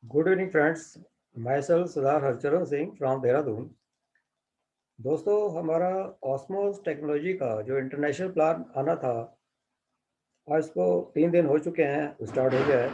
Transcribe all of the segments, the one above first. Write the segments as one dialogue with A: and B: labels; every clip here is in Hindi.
A: Good evening friends. My self Sardar Harcharan Singh from Dehradun. दोस्तों, हमारा ऑस्मोस टेक्नोलॉजी का जो इंटरनेशनल प्लान आना था, आज इसको 3 दिन हो चुके हैं, स्टार्ट हो गया है।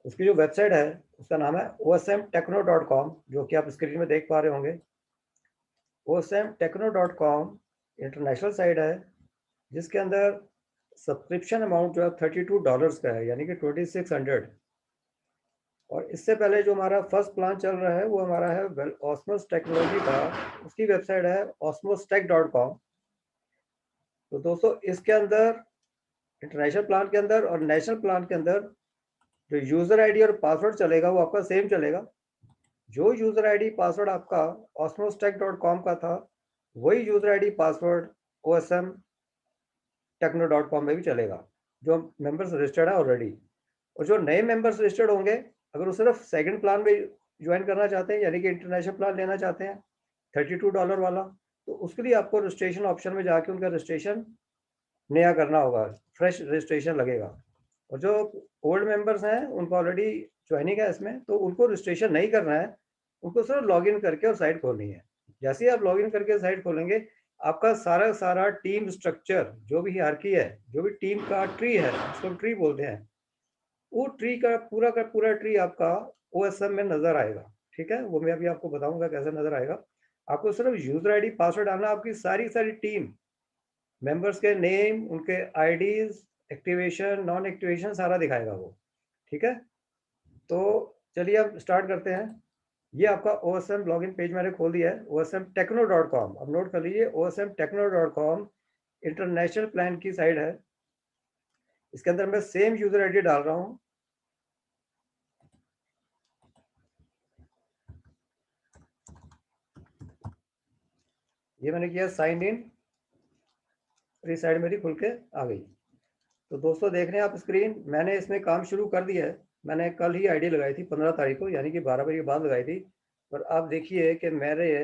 A: उसकी जो वेबसाइट है उसका नाम है osmtechno.com, जो कि आप स्क्रीन में देख पा रहे होंगे। osmtechno.com इंटरनेशनल साइट है, जिसके अंदर सब्सक्रिप्शन अमाउंट जो है $32 का है, यानी कि 2600। और इससे पहले जो हमारा फर्स्ट प्लान चल रहा है वो हमारा है ऑस्मोस टेक्नोलॉजी का। उसकी वेबसाइट है osmostech.com। तो दोस्तों, इसके अंदर इंटरनेशनल प्लान के अंदर और नेशनल प्लान के अंदर जो यूज़र आईडी और पासवर्ड चलेगा वो आपका सेम चलेगा। जो यूज़र आईडी पासवर्ड आपका osmostech.com का था, वही यूज़र आईडी पासवर्ड osmtechno.com में भी चलेगा, जो मेंबर्स रजिस्टर्ड है ऑलरेडी। और जो नए मेंबर्स रजिस्टर्ड होंगे, अगर वो सिर्फ सेकंड प्लान में ज्वाइन करना चाहते हैं, यानी कि इंटरनेशनल प्लान लेना चाहते हैं $32 वाला, तो उसके लिए आपको रजिस्ट्रेशन ऑप्शन में जाके उनका रजिस्ट्रेशन नया करना होगा, फ्रेश रजिस्ट्रेशन लगेगा। और जो ओल्ड मेंबर्स हैं उनको ऑलरेडी ज्वाइनिंग है इसमें, तो उनको रजिस्ट्रेशन नहीं करना है, उनको सिर्फ लॉगिन करके और साइट खोलनी है। जैसे ही आप लॉगिन करके साइट खोलेंगे, आपका सारा सारा टीम स्ट्रक्चर, जो भी हायरार्की है, जो भी टीम का ट्री है, उसको ट्री बोलते हैं, वो ट्री का पूरा ट्री आपका ओएसएम में नजर आएगा। ठीक है, वो मैं अभी आपको बताऊंगा कैसे नजर आएगा। आपको सिर्फ यूजर आईडी पासवर्ड डालना, आपकी सारी सारी टीम मेंबर्स के नेम, उनके आईडीज, एक्टिवेशन, नॉन एक्टिवेशन सारा दिखाएगा वो। ठीक है, तो चलिए अब स्टार्ट करते हैं। ये आपका ओएसएम लॉगिन पेज मैंने खोल दिया है, osmtechno.com। अब नोट कर लीजिए, osmtechno.com इंटरनेशनल प्लान की साइट है। इसके अंदर मैं सेम यूजर आईडी डाल रहा हूँ। ये मैंने किया साइन इन, और साइड मेरी खुल के आ गई। तो दोस्तों, देख रहे हैं आप स्क्रीन, मैंने इसमें काम शुरू कर दिया है। मैंने कल ही आईडी लगाई थी 15 तारीख को, यानी कि 12 बजे के बाद लगाई थी। पर आप देखिए कि मेरे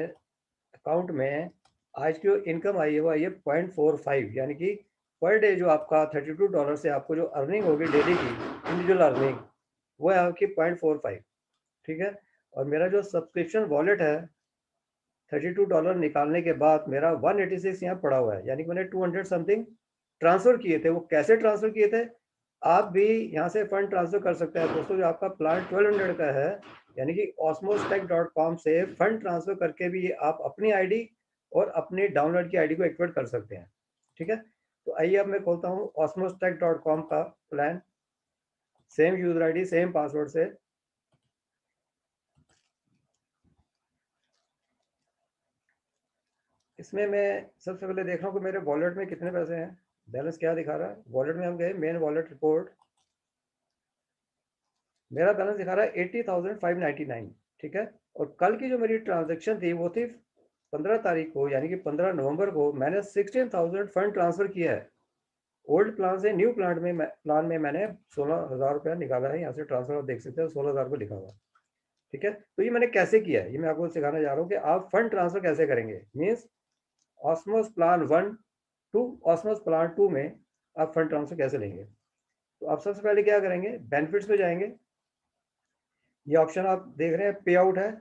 A: अकाउंट में आज की जो इनकम आई है वो आई है 0.45, यानी कि पर डे जो आपका $32 से आपको जो अर्निंग होगी डेली की, इंडिविजुअल अर्निंग, वो है आपकी 0.45। ठीक है, और मेरा जो सब्सक्रिप्शन वॉलेट है, $32 निकालने के बाद मेरा 186 यहाँ पड़ा हुआ है, यानी कि मैंने 200 समथिंग ट्रांसफर किए थे। वो कैसे ट्रांसफर किए थे, आप भी यहाँ से फंड ट्रांसफर कर सकते हैं। दोस्तों, जो आपका प्लान 1200 का है, यानी कि osmostech.com से फंड ट्रांसफर करके भी आप अपनी आईडी और अपनी डाउनलोड की आईडी को एक्टिवेट कर सकते हैं। ठीक है, तो आइए अब मैं खोलता हूँ osmostech.com का plan, same user ID same password से। इसमें मैं सबसे पहले देख रहा हूँ कि मेरे वॉलेट में कितने पैसे हैं, बैलेंस क्या दिखा रहा है। वॉलेट में हम गए, मेन वॉलेट रिपोर्ट, मेरा बैलेंस दिखा रहा है 80,599। ठीक है, और कल की जो मेरी ट्रांजेक्शन थी वो थी 15 तारीख को, यानी कि 15 नवंबर को मैंने 16,000 फंड ट्रांसफर किया है। ओल्ड प्लान से न्यू प्लान में मैंने 16,000 रुपया निकाला है। यहाँ से ट्रांसफर आप देख सकते हैं, 16,000 रुपये लिखा हुआ। ठीक है, तो ये मैंने कैसे किया है, ये मैं आपको सिखाने जा रहा हूँ कि आप फंड ट्रांसफर कैसे करेंगे। मीन्स ऑस्मोस प्लान 1 टू ऑस्मोस प्लान 2 में आप फंड ट्रांसफर कैसे लेंगे। तो आप सबसे पहले क्या करेंगे, बेनिफिट्स में जाएंगे। ये ऑप्शन आप देख रहे हैं, पे आउट है,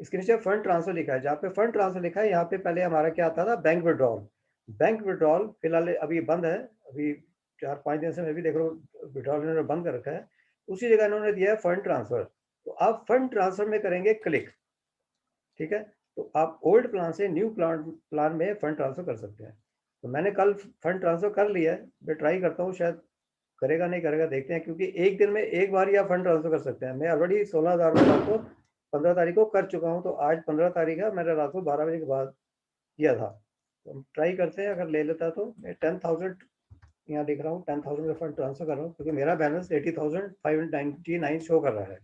A: इसके नीचे फंड ट्रांसफर लिखा है। जहाँ पे फंड ट्रांसफर लिखा है, यहाँ पे पहले हमारा क्या आता था, बैंक विड्रॉल। बैंक विड्रॉल फिलहाल अभी बंद है, अभी 4-5 दिन से मैं भी देख रहा हूँ विड्रॉल इन्होंने बंद कर रखा है। उसी जगह इन्होंने दिया है फंड ट्रांसफर, तो आप फंड ट्रांसफर में करेंगे क्लिक। ठीक है, तो आप ओल्ड प्लान से न्यू प्लान में फंड ट्रांसफर कर सकते हैं। तो मैंने कल फंड ट्रांसफर कर लिया है, मैं ट्राई करता हूँ, शायद करेगा नहीं करेगा, देखते हैं। क्योंकि एक दिन में एक बार ही आप फंड ट्रांसफर कर सकते हैं। मैं ऑलरेडी 16,000 रुपये रात को 15 तारीख को कर चुका हूँ, तो आज 15 तारीख है, मैंने रात को 12 बजे के बाद किया था। तो हम ट्राई करते हैं, अगर ले लेता तो। मैं 10,000 यहाँ लिख रहा हूँ, 10,000 का फंड ट्रांसफर कर रहा हूँ, क्योंकि मेरा बैलेंस 80,599 शो कर रहा है।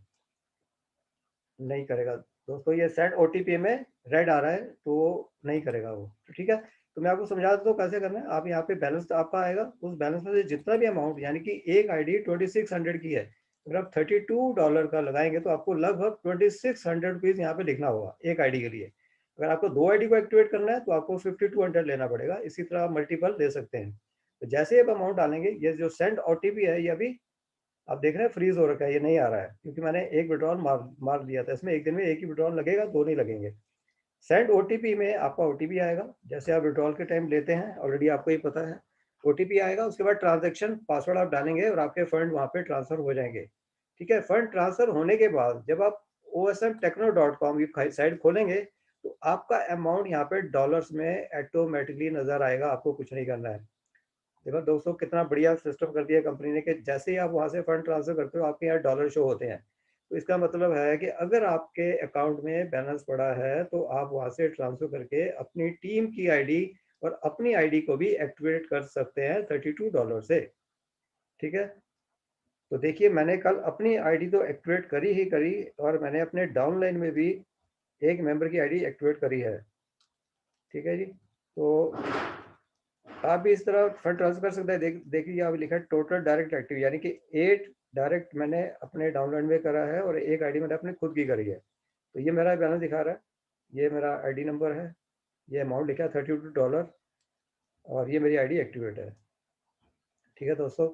A: नहीं करेगा दोस्तों, ये सेट ओटीपी में रेड आ रहा है, तो नहीं करेगा वो। तो ठीक है, तो मैं आपको समझा देता हूँ कैसे करना है। आप यहाँ पे बैलेंस आपका आएगा, उस बैलेंस में से जितना भी अमाउंट, यानी कि एक आईडी 2600 की है, अगर आप $32 का लगाएंगे तो आपको लगभग 2600 रुपीज़ यहाँ पे लिखना होगा एक आईडी के लिए। अगर आपको 2 आईडी को एक्टिवेट करना है तो आपको 5200 लेना पड़ेगा। इसी तरह आप मल्टीपल दे सकते हैं। तो जैसे आप अमाउंट डालेंगे, ये जो सेंड ओटीपी है, ये अभी आप देख रहे हैं फ्रीज हो रखा है, ये नहीं आ रहा है क्योंकि मैंने एक विड्रॉल मार दिया था। इसमें एक दिन में एक ही विड्रॉल लगेगा, दो नहीं लगेंगे। सेंड ओटीपी में आपका ओटीपी आएगा, जैसे आप विड्रॉल के टाइम लेते हैं, ऑलरेडी आपको ये पता है। ओटीपी आएगा, उसके बाद ट्रांजैक्शन पासवर्ड आप डालेंगे और आपके फंड वहाँ पे ट्रांसफर हो जाएंगे। ठीक है, फंड ट्रांसफर होने के बाद जब आप osmtechno.com की साइट खोलेंगे तो आपका अमाउंट यहाँ पे डॉलर्स में ऑटोमेटिकली नजर आएगा, आपको कुछ नहीं करना है। देखो दोस्तों, कितना बढ़िया सिस्टम कर दिया कंपनी ने कि जैसे ही आप वहाँ से फंड ट्रांसफर करते हो आपके यहाँ डॉलर शो होते हैं। तो इसका मतलब है कि अगर आपके अकाउंट में बैलेंस पड़ा है तो आप वहाँ से ट्रांसफर करके अपनी टीम की आईडी और अपनी आईडी को भी एक्टिवेट कर सकते हैं $32 से। ठीक है, तो देखिए मैंने कल अपनी आईडी तो एक्टिवेट करी ही करी, और मैंने अपने डाउनलाइन में भी एक मेंबर की आईडी एक्टिवेट करी है। ठीक है जी, तो आप भी इस तरह फंड ट्रांसफर कर सकते हैं। देखिए यहाँ पे लिखा है टोटल डायरेक्ट एक्टिव, यानी कि 8 डायरेक्ट मैंने अपने डाउनलोड में करा है और एक आईडी मैंने अपने खुद की करी है। तो ये मेरा बैलेंस दिखा रहा है, ये मेरा आईडी नंबर है, ये अमाउंट लिखा है $32, और ये मेरी आईडी एक्टिवेट है। ठीक है दोस्तों,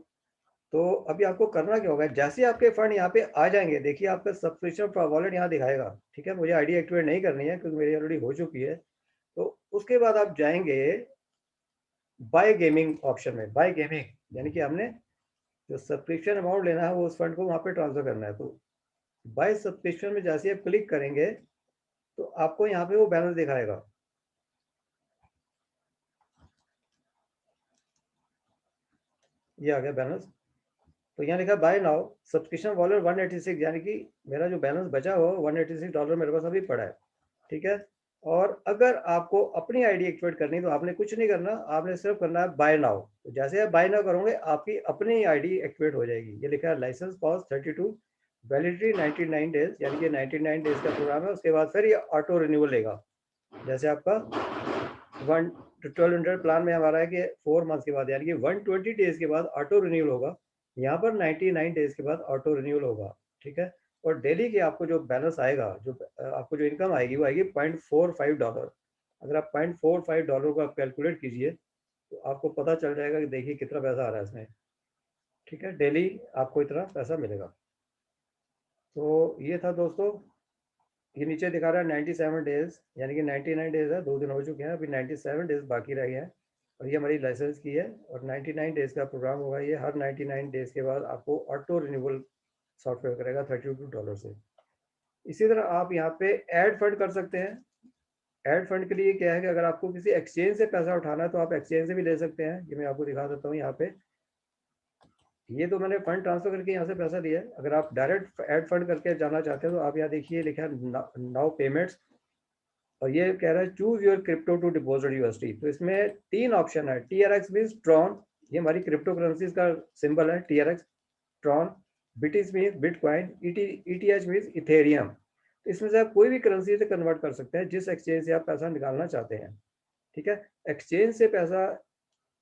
A: तो अभी आपको करना क्या होगा, जैसे ही आपके फंड यहाँ पे आ जाएंगे, देखिए आपका सब्सक्रिप्शन फॉर वॉलेट यहाँ दिखाएगा। ठीक है, मुझे आईडी एक्टिवेट नहीं करनी है क्योंकि मेरी ऑलरेडी हो चुकी है। तो उसके बाद आप जाएंगे बाय गेमिंग ऑप्शन में। बाय गेमिंग यानी कि हमने जो सब्सक्रिप्शन अमाउंट लेना है वो उस फंड को वहाँ पे ट्रांसफर करना है। तो बाय सब्सक्रिप्शन में जैसे आप क्लिक करेंगे तो आपको यहाँ पे वो बैलेंस दिखाएगा। ये आ गया बैलेंस। तो यहाँ लिखा बाय नाउ सब्सक्रिप्शन वॉलेट 186, यानी कि मेरा जो बैलेंस बचा हुआ $186 मेरे पास अभी पड़ा है। ठीक है, और अगर आपको अपनी आईडी एक्टिवेट करनी है तो आपने कुछ नहीं करना, आपने सिर्फ करना है बाय नाउ। तो जैसे आप बाय नाउ करोगे आपकी अपनी आईडी एक्टिवेट हो जाएगी। ये लिखा है लाइसेंस पॉज 32, वैलिडिटी 99 डेज, यानी कि 99 डेज का प्रोग्राम है। उसके बाद फिर ये ऑटो रिन्यूअल लेगा। जैसे आपका 1200 प्लान में हमारा है कि 4 मंथ के बाद, यानी कि 120 डेज के बाद ऑटो रिन्यूअल होगा। यहाँ पर 99 डेज के बाद ऑटो रिन्यूअल होगा। ठीक है, और डेली के आपको जो बैलेंस आएगा, जो आपको जो इनकम आएगी वो आएगी $0.45। अगर आप $0.45 को आप कैलकुलेट कीजिए तो आपको पता चल जाएगा कि देखिए कितना पैसा आ रहा है इसमें। ठीक है, डेली आपको इतना पैसा मिलेगा। तो ये था दोस्तों, ये नीचे दिखा रहा है 97 डेज, यानी कि 99 डेज है, 2 दिन हो चुके हैं, अभी 97 डेज बाकी रह गए हैं। और ये हमारी लाइसेंस की है, और 99 डेज का प्रोग्राम होगा। ये हर 99 डेज के बाद आपको ऑटो रिन्यूअल सॉफ्टवेयर करेगा $32 से। इसी तरह आप यहाँ पे ऐड फंड कर सकते हैं। ऐड फंड के लिए क्या है कि अगर आपको किसी एक्सचेंज से पैसा उठाना है तो आप एक्सचेंज से भी ले सकते हैं। ये मैं आपको दिखा देता हूँ यहाँ पे। ये तो मैंने फंड ट्रांसफर करके यहाँ से पैसा दिया है। अगर आप डायरेक्ट ऐड फंड करके जाना चाहते हैं तो आप यहाँ देखिए लिखा है नाउ पेमेंट्स, और ये कह रहा है choose your crypto to deposit USD. तो इसमें 3 ऑप्शन है। TRX मीन्स ट्रॉन, ये हमारी क्रिप्टो करेंसीज का सिंबल है, TRX ट्रॉन। बिटिस means bitcoin, ETH means ethereum. इसमें से आप कोई भी करेंसी से कन्वर्ट कर सकते हैं जिस एक्सचेंज से आप पैसा निकालना चाहते हैं। ठीक है, एक्सचेंज से पैसा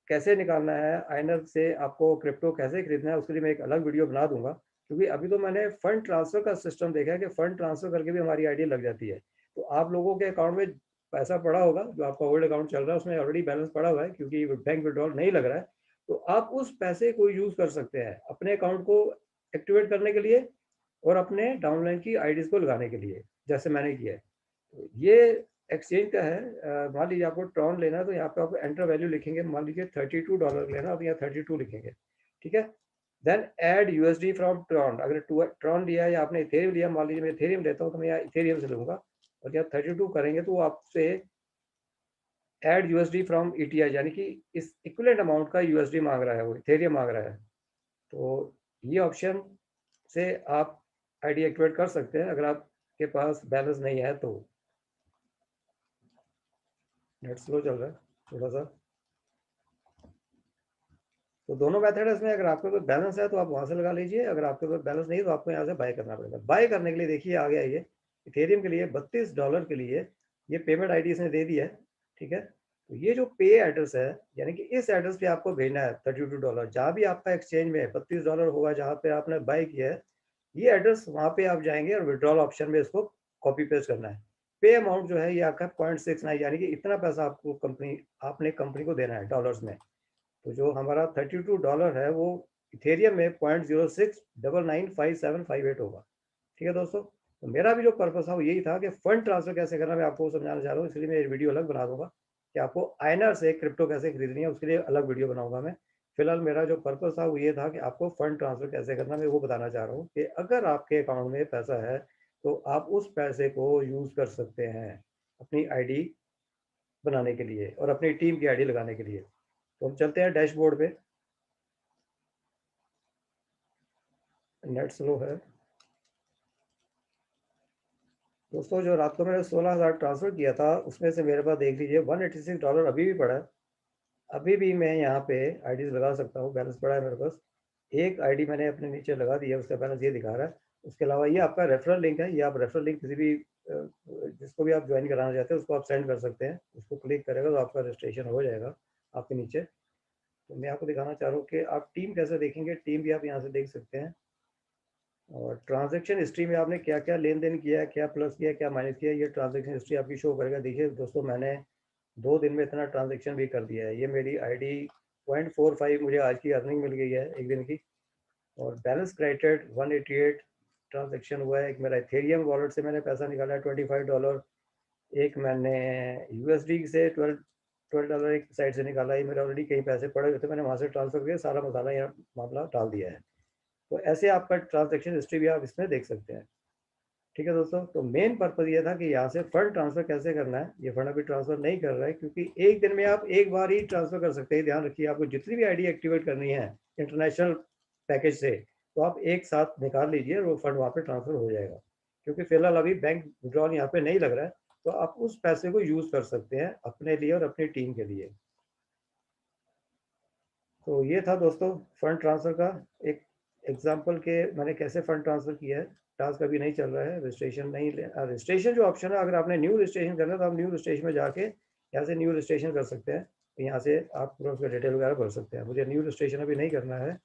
A: कैसे निकालना है, आइनर से आपको क्रिप्टो कैसे खरीदना है, उसके लिए मैं एक अलग वीडियो बना दूंगा। क्योंकि अभी तो मैंने फंड ट्रांसफर का सिस्टम देखा है कि फंड ट्रांसफर करके भी हमारी आईडी लग जाती है। तो आप लोगों के अकाउंट में पैसा पड़ा होगा, जो आपका ओल्ड अकाउंट चल रहा है उसमें ऑलरेडी बैलेंस पड़ा हुआ है क्योंकि बैंक विड्रॉल नहीं लग रहा है। तो आप उस पैसे को यूज कर सकते हैं अपने अकाउंट को एक्टिवेट करने के लिए और अपने डाउनलाइन की आईडीज को लगाने के लिए, जैसे मैंने किया है। तो ये एक्सचेंज का है। मान लीजिए आपको ट्रॉन लेना है तो यहाँ पे आप एंटर वैल्यू लिखेंगे, मान लीजिए $32 लेना, तो यहाँ 32 लिखेंगे। ठीक है, then add USD from Tron. अगर ट्रॉन लिया है या आपने इथेरियम लिया, मान लीजिए मैं इथेरियम लेता हूँ तो मैं यहाँ इथेरियम से लूंगा, और यहाँ 32 करेंगे तो वो आपसे ऐड यूएसडी फ्रॉम ETH, यानी कि इस इक्विवेलेंट अमाउंट का यूएसडी मांग रहा है, वो इथेरियम मांग रहा है। तो ये ऑप्शन से आप आईडी एक्टिवेट कर सकते हैं अगर आपके पास बैलेंस नहीं है तो। नेट स्लो चल रहा है थोड़ा सा। तो दोनों मेथड है इसमें। अगर आपके पास बैलेंस है तो आप वहां से लगा लीजिए, अगर आपके पास बैलेंस नहीं है तो आपको यहाँ से बाय करना पड़ेगा। बाय करने के लिए देखिए आ गया ये इथेरियम के लिए $32 के लिए ये पेमेंट आईडी इसने दे दिया है। ठीक है, तो ये जो पे एड्रेस है, यानी कि इस एड्रेस पे आपको भेजना है $32। जहाँ भी आपका एक्सचेंज में $32 होगा जहाँ पे आपने बाय किया है, ये एड्रेस वहाँ पे आप जाएंगे और विड्रॉल ऑप्शन में इसको कॉपी पेस्ट करना है। पे अमाउंट जो है ये आपका 0.69, यानी कि इतना पैसा आपने कंपनी को देना है डॉलर्स में। तो जो हमारा $32 है वो इथेरियम में 0.06995758 होगा। ठीक है दोस्तों, तो मेरा भी जो पर्पस था वो यही था कि फंड ट्रांसफर कैसे करना मैं आपको समझाना चाह रहा हूँ, इसलिए मैं ये वीडियो अलग बना दूंगा कि आपको आईएनआर से क्रिप्टो कैसे खरीदनी है, उसके लिए अलग वीडियो बनाऊंगा मैं। फिलहाल मेरा जो पर्पस था वो ये था कि आपको फंड ट्रांसफर कैसे करना मैं वो बताना चाह रहा हूँ कि अगर आपके अकाउंट में पैसा है तो आप उस पैसे को यूज़ कर सकते हैं अपनी आईडी बनाने के लिए और अपनी टीम की आईडी लगाने के लिए। तो हम चलते हैं डैशबोर्ड पे। नेट स्लो है दोस्तों। जो रात को मैंने 16,000 ट्रांसफ़र किया था उसमें से मेरे पास देख लीजिए $186 अभी भी पड़ा है। अभी भी मैं यहाँ पे आईडीज़ लगा सकता हूँ, बैलेंस पड़ा है मेरे पास। एक आईडी मैंने अपने नीचे लगा दी है, उसका बैलेंस ये दिखा रहा है। उसके अलावा ये आपका रेफरल लिंक है, ये आप रेफरल लिंक किसी भी जिसको भी आप ज्वाइन कराना चाहते हैं उसको आप सेंड कर सकते हैं। उसको क्लिक करेगा तो आपका रजिस्ट्रेशन हो जाएगा आपके नीचे। तो मैं आपको दिखाना चाह रहा हूँ कि आप टीम कैसे देखेंगे। टीम भी आप यहाँ से देख सकते हैं और ट्रांजैक्शन हिस्ट्री में आपने क्या क्या लेन देन किया है, क्या प्लस किया, क्या माइनस किया, ये ट्रांजैक्शन हिस्ट्री आपकी शो करेगा। देखिए दोस्तों, मैंने 2 दिन में इतना ट्रांजैक्शन भी कर दिया है। ये मेरी आईडी 0.45 मुझे आज की अर्निंग मिल गई है एक दिन की। और बैलेंस क्रेडिटेड 188 ट्रांजैक्शन हुआ है। एक मेरा इथेरियम वॉलेट से मैंने पैसा निकाला है $25। एक मैंने यूएसडी से 12 डॉलर एक साइड से निकाला है। मेरे ऑलरेडी कई पैसे पड़े हुए थे, मैंने वहाँ से ट्रांसफर करके सारा मसाला यहाँ मामला डाल दिया है। तो ऐसे आपका ट्रांजैक्शन हिस्ट्री भी आप इसमें देख सकते हैं। ठीक है दोस्तों, तो मेन पर्पज़ ये था कि यहाँ से फंड ट्रांसफ़र कैसे करना है। ये फंड अभी ट्रांसफ़र नहीं कर रहा है क्योंकि एक दिन में आप एक बार ही ट्रांसफ़र कर सकते हैं। ध्यान रखिए, आपको जितनी भी आईडी एक्टिवेट करनी है इंटरनेशनल पैकेज से तो आप एक साथ निकाल लीजिए और वो फंड वहाँ पे ट्रांसफ़र हो जाएगा। क्योंकि फिलहाल अभी बैंक विड्रॉल यहाँ पे नहीं लग रहा है, तो आप उस पैसे को यूज़ कर सकते हैं अपने लिए और अपनी टीम के लिए। तो ये था दोस्तों फंड ट्रांसफ़र का एक एग्जांपल के मैंने कैसे फंड ट्रांसफ़र किया है। टास्क अभी नहीं चल रहा है, रजिस्ट्रेशन नहीं ले रजिस्ट्रेशन जो ऑप्शन है, अगर आपने न्यू रजिस्ट्रेशन करना है तो आप न्यू रजिस्ट्रेशन में जाके यहाँ से न्यू रजिस्ट्रेशन कर सकते हैं। तो यहाँ से आप पूरा उसका डिटेल वगैरह भर सकते हैं। मुझे न्यू रजिस्ट्रेशन अभी नहीं करना है,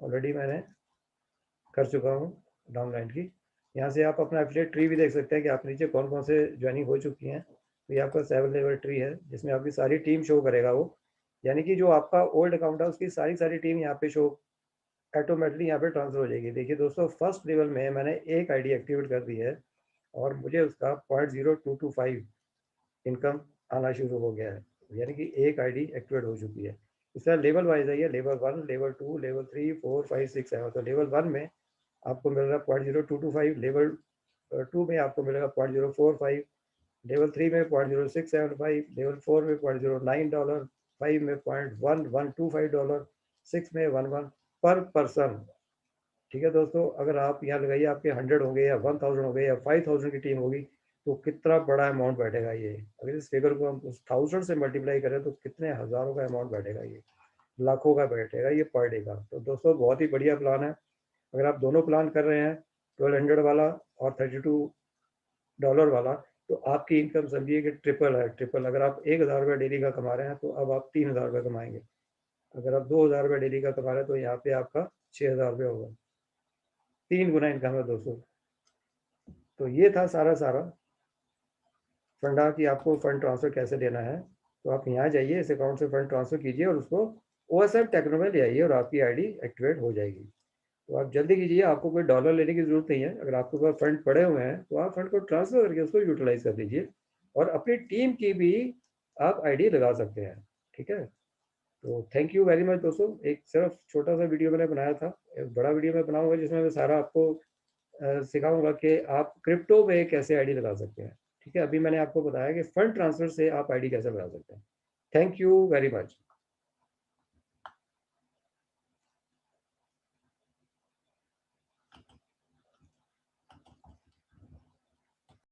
A: ऑलरेडी मैंने कर चुका हूँ डाउनलाइन की। यहाँ से आप अपना एफिलिएट ट्री भी देख सकते हैं कि आप नीचे कौन कौन से ज्वाइनिंग हो चुकी हैं। तो ये आपका 7 लेवल ट्री है जिसमें आपकी सारी टीम शो करेगा वो, यानी कि जो आपका ओल्ड अकाउंट है उसकी सारी सारी टीम यहाँ पे शो ऑटोमेटिकली यहाँ पे ट्रांसफर हो जाएगी। देखिए दोस्तों, फर्स्ट लेवल में मैंने एक आईडी एक्टिवेट कर दी है और मुझे उसका 0.0225 इनकम आना शुरू हो गया है, यानी कि एक आईडी एक्टिवेट हो चुकी है। इस तरह लेवल वाइज है, ये लेवल 1, लेवल 2, लेवल 3, 4, 5, 6, 7। तो लेवल 1 में आपको मिल रहा है 0.0225, लेवल 2 में आपको मिलेगा 0.045, लेवल 3 में 0.0675, लेवल 4 में $0.09, 5 में $0.1125, 6 में 11 पर पर्सन। ठीक है दोस्तों, अगर आप यहाँ लगाइए आपके 100 होंगे या 1000 हो गए या 5000 की टीम होगी तो कितना बड़ा अमाउंट बैठेगा ये। अगर इस फिगर को हम उस 1000 से मल्टीप्लाई करें तो कितने हज़ारों का अमाउंट बैठेगा, ये लाखों का बैठेगा ये पर डे का। तो दोस्तों बहुत ही बढ़िया प्लान है। अगर आप दोनों प्लान कर रहे हैं, 1200 वाला और $32 वाला, तो आपकी इनकम समझिए कि ट्रिपल है। ट्रिपल, अगर आप 1000 डेली का कमा रहे हैं तो अब आप 3000 कमाएंगे। अगर आप 2000 डेली का कमा रहे हैं तो यहाँ पे आपका 6000 होगा। 3 गुना इनकम है दोस्तों। तो ये था सारा सारा फंडा कि आपको फंड ट्रांसफ़र कैसे लेना है। तो आप यहाँ जाइए, इस अकाउंट से फंड ट्रांसफ़र कीजिए और उसको OSF टेक्नो में ले आइए और आपकी आईडी एक्टिवेट हो जाएगी। तो आप जल्दी कीजिए, आपको कोई डॉलर लेने की ज़रूरत नहीं है। अगर आपके पास फंड पड़े हुए हैं तो आप फंड को ट्रांसफ़र करके उसको यूटिलाइज़ कर लीजिए और अपनी टीम की भी आप आईडी लगा सकते हैं। ठीक है, तो थैंक यू वेरी मच दोस्तों। एक सिर्फ छोटा सा वीडियो मैंने बनाया था, एक बड़ा वीडियो मैं बनाऊंगा जिसमें मैं सारा आपको सिखाऊंगा कि आप क्रिप्टो में कैसे आईडी लगा सकते हैं। ठीक है, अभी मैंने आपको बताया कि फंड ट्रांसफर से आप आईडी कैसे लगा सकते हैं। Thank you very much.